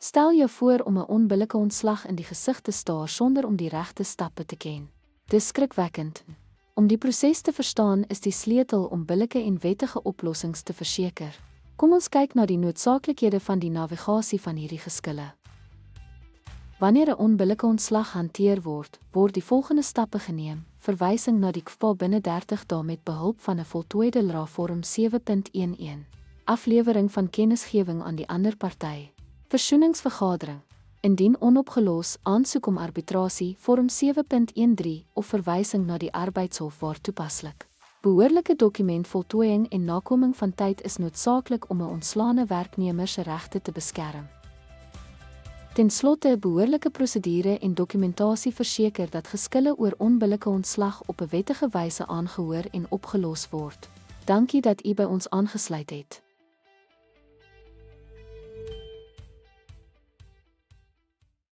Stel jou voor om 'n onbillike ontslag in die gesig te staar sonder om die regte stappe te ken. Dis skrikwekkend. Om die proses te verstaan is die sleutel om billike en wettige oplossings te verseker. Kom ons kyk na die noodsaaklikhede van die navigasie van hierdie geskille. Wanneer 'n onbillike ontslag hanteer word, word die volgende stappe geneem: verwysing na die KVPA binne 30 dae met behulp van 'n voltooide LRA vorm 7.11, aflewering van kennisgewing aan die ander party, versoeningsvergadering, indien onopgelos, aansoek om arbitrasie vorm 7.13 of verwysing na die arbeidshof waar toepaslik. Behoorlike dokumentvoltooiing en nakoming van tyd is noodsaaklik om 'n ontslaane werknemer se regte te beskerm. Ten slotte, behoorlike prosedure en dokumentasie verseker dat geskille oor onbillike ontslag op 'n wettige wyse aangehoor en opgelos word. Dankie dat u by ons aangesluit het.